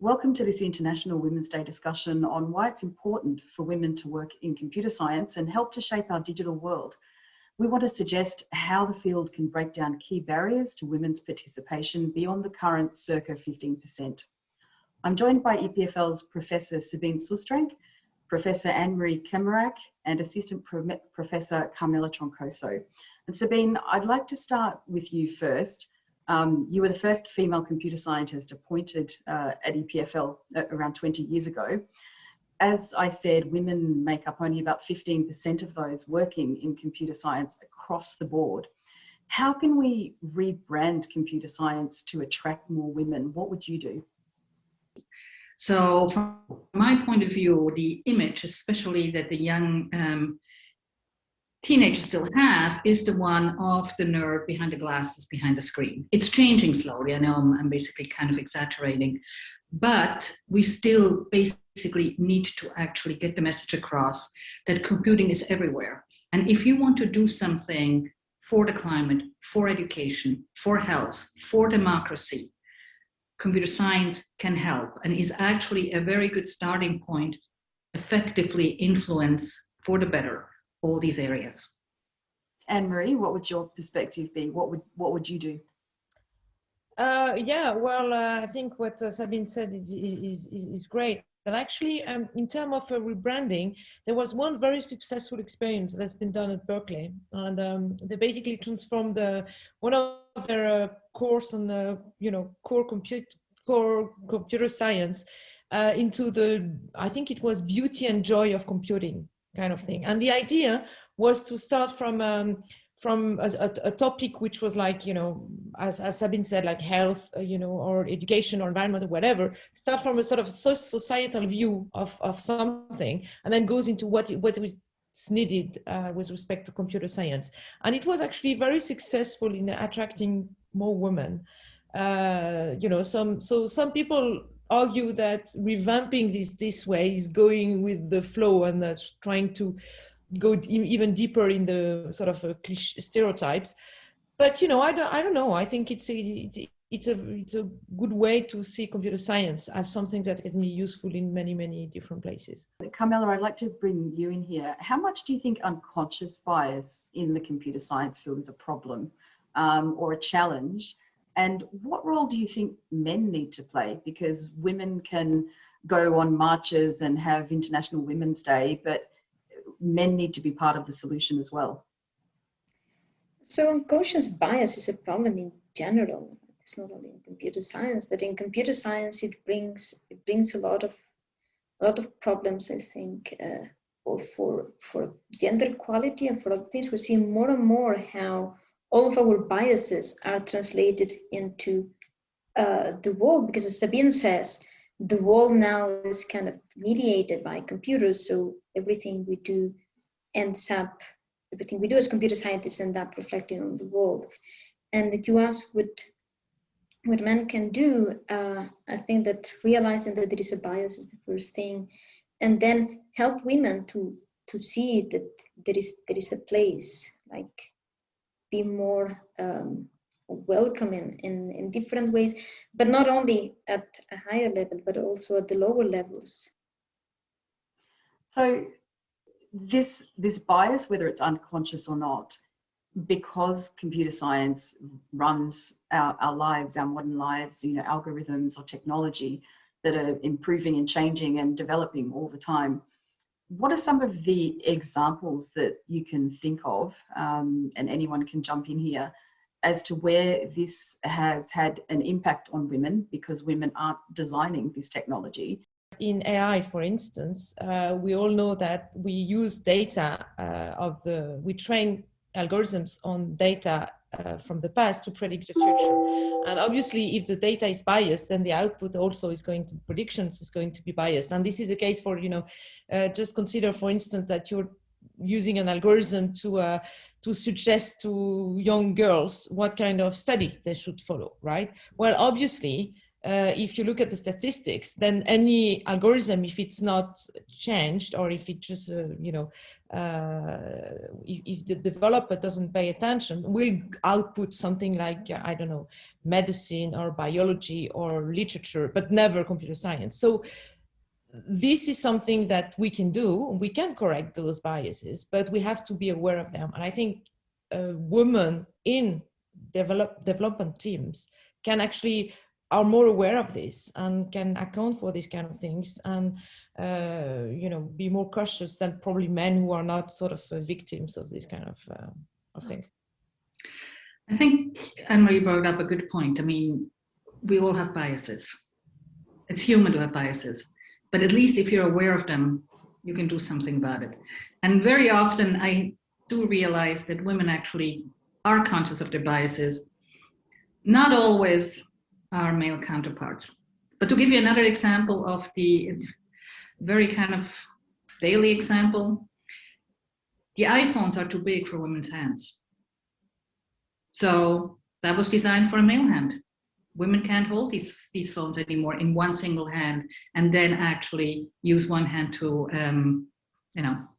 Welcome to this International Women's Day discussion on why it's important for women to work in computer science and help to shape our digital world. We want to suggest how the field can break down key barriers to women's participation beyond the current circa 15%. I'm joined by EPFL's Professor Sabine Soestrank, Professor Anne-Marie Kemmerak, and Assistant Professor Carmela Troncoso. And Sabine, I'd like to start with you first. You were the first female computer scientist appointed at EPFL around 20 years ago. As I said, women make up only about 15% of those working in computer science across the board. How can we rebrand computer science to attract more women? What would you do? So from my point of view, the image, especially that the young teenagers still have, is the one of the nerd behind the glasses, behind the screen. It's changing slowly. I know I'm basically kind of exaggerating, but we still basically need to actually get the message across that computing is everywhere. And if you want to do something for the climate, for education, for health, for democracy, computer science can help and is actually a very good starting point, effectively influence for the better all these areas. Anne-Marie, what would your perspective be? What would you do? I think what Sabine said is great. And actually, in terms of rebranding, there was one very successful experience that's been done at Berkeley, and they basically transformed one of their course on core computer science into I think it was beauty and joy of computing kind of thing. And the idea was to start from a topic which was like, as Sabine said, like health, or education or environment or whatever, start from a sort of societal view of something, and then goes into what is needed with respect to computer science. And it was actually very successful in attracting more women. Some people argue that revamping this way is going with the flow and that's trying to go even deeper in the sort of stereotypes. But I don't know. I think it's a good way to see computer science as something that can be useful in many different places. Carmela, I'd like to bring you in here. How much do you think unconscious bias in the computer science field is a problem or a challenge? And what role do you think men need to play? Because women can go on marches and have International Women's Day, but men need to be part of the solution as well. So unconscious bias is a problem in general. It's not only in computer science, but in computer science it brings a lot of problems, I think, both for gender equality and for other things. We see more and more how all of our biases are translated into the world, because as Sabine says, the world now is kind of mediated by computers, so everything we do as computer scientists end up reflecting on the world. And that you ask what men can do, I think that realizing that there is a bias is the first thing, and then help women to see that there is a place, like be more welcoming in different ways, but not only at a higher level, but also at the lower levels. So this bias, whether it's unconscious or not, because computer science runs our lives, our modern lives, algorithms or technology that are improving and changing and developing all the time. What are some of the examples that you can think of, and anyone can jump in here, as to where this has had an impact on women because women aren't designing this technology? In AI, for instance, we all know that we use data we train algorithms on data from the past to predict the future. And obviously, if the data is biased, then the output also predictions is going to be biased. And this is the case for, just consider, for instance, that you're using an algorithm to suggest to young girls what kind of study they should follow, right? Well, obviously, if you look at the statistics, then any algorithm, if it's not changed, or if it just, if the developer doesn't pay attention, will output something like, I don't know, medicine or biology or literature, but never computer science. So this is something that we can do. We can correct those biases, but we have to be aware of them. And I think women in development teams can actually are more aware of this and can account for these kind of things, and be more cautious than probably men who are not sort of victims of these kind of things. I think Anne-Marie brought up a good point. I mean, we all have biases. It's human to have biases, but at least if you're aware of them, you can do something about it. And very often I do realize that women actually are conscious of their biases. Not always our male counterparts. But to give you another example of the very kind of daily example, the iPhones are too big for women's hands. So that was designed for a male hand. Women can't hold these phones anymore in one single hand and then actually use one hand to,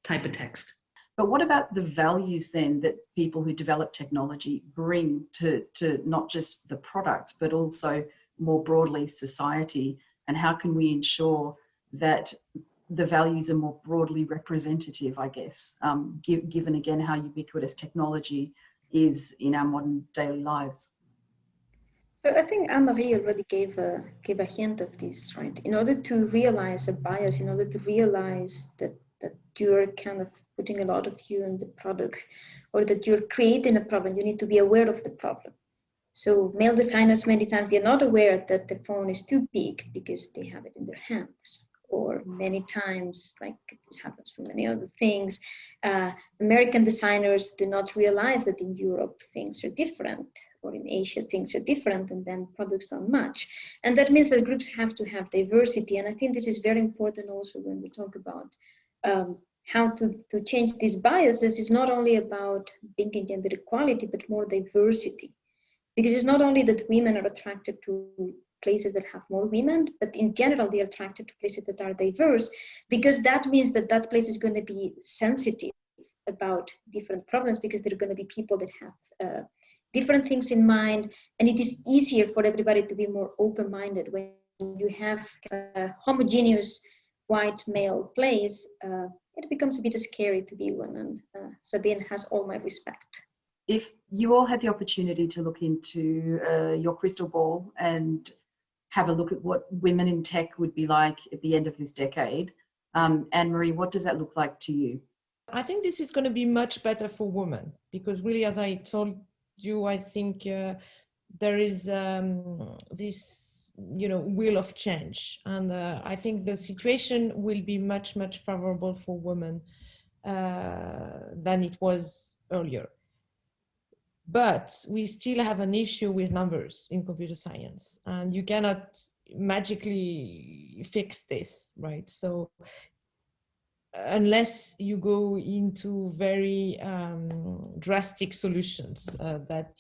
type a text. But what about the values then that people who develop technology bring to not just the products, but also more broadly society? And how can we ensure that the values are more broadly representative, I guess, given again how ubiquitous technology is in our modern daily lives? So I think Anne-Marie already gave a hint of this, right? In order to realize a bias, in order to realize that you're kind of putting a lot of you in the product, or that you're creating a problem, you need to be aware of the problem. So male designers, many times they're not aware that the phone is too big because they have it in their hands. Or many times, like this happens for many other things, American designers do not realize that in Europe things are different, or in Asia things are different, and then products don't match. And that means that groups have to have diversity. And I think this is very important also when we talk about how to change these biases. Is not only about bringing gender equality, but more diversity. Because it's not only that women are attracted to places that have more women, but in general, they're attracted to places that are diverse, because that means that that place is going to be sensitive about different problems, because there are going to be people that have different things in mind, and it is easier for everybody to be more open-minded. When you have a homogeneous white male place, it becomes a bit scary to be one, and Sabine has all my respect. If you all had the opportunity to look into your crystal ball and have a look at what women in tech would be like at the end of this decade, Anne-Marie, what does that look like to you? I think this is going to be much better for women, because really, as I told you, I think there is this, will of change. And I think the situation will be much, much favorable for women than it was earlier. But we still have an issue with numbers in computer science, and you cannot magically fix this, right? So unless you go into very drastic solutions that,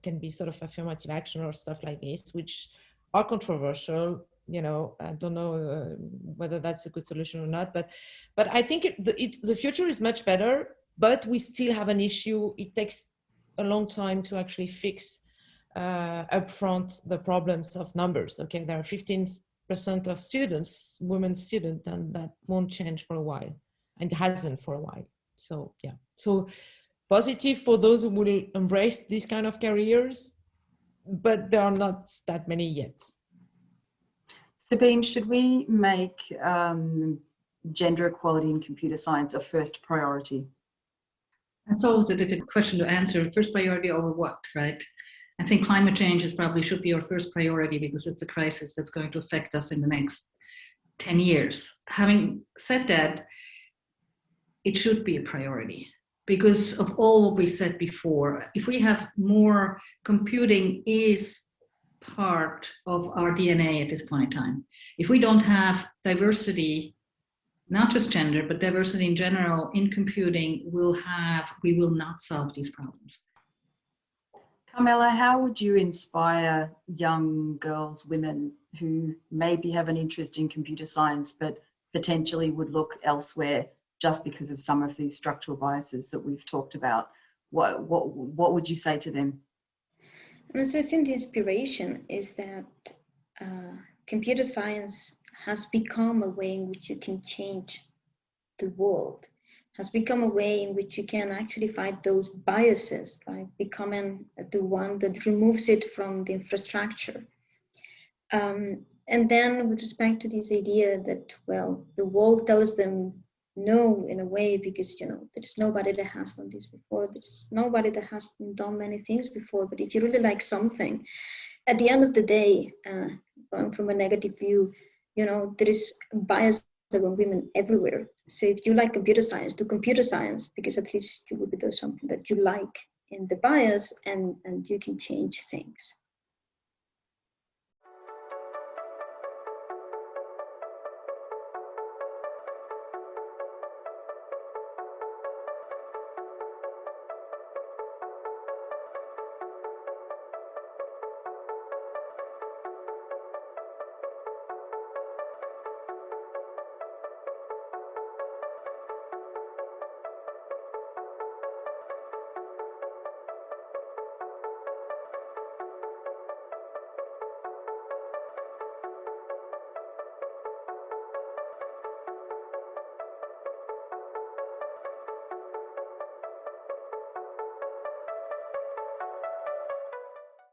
can be sort of affirmative action or stuff like this, which are controversial, I don't know whether that's a good solution or not, but I think the future is much better, but we still have an issue. It takes a long time to actually fix upfront the problems of numbers. Okay, there are 15% of students, women students, and that won't change for a while, and hasn't for a while. So yeah, so positive for those who will embrace these kind of careers, but there are not that many yet. Sabine, should we make gender equality in computer science a first priority? That's always a difficult question to answer. First priority over what, right? I think climate change probably should be our first priority, because it's a crisis that's going to affect us in the next 10 years. Having said that, it should be a priority because of all what we said before. If we have more, computing is part of our DNA at this point in time. If we don't have diversity, not just gender, but diversity in general in computing, we will not solve these problems. Carmela, how would you inspire young girls, women who maybe have an interest in computer science, but potentially would look elsewhere just because of some of these structural biases that we've talked about? What would you say to them? So I think the inspiration is that computer science has become a way in which you can change the world, has become a way in which you can actually fight those biases, right? Becoming the one that removes it from the infrastructure. And then with respect to this idea that, well, the world tells them no in a way because, there's nobody that has done this before. There's nobody that has done many things before. But if you really like something, at the end of the day, going from a negative view, there is bias around women everywhere. So if you like computer science, do computer science, because at least you will be doing something that you like in the bias, and you can change things.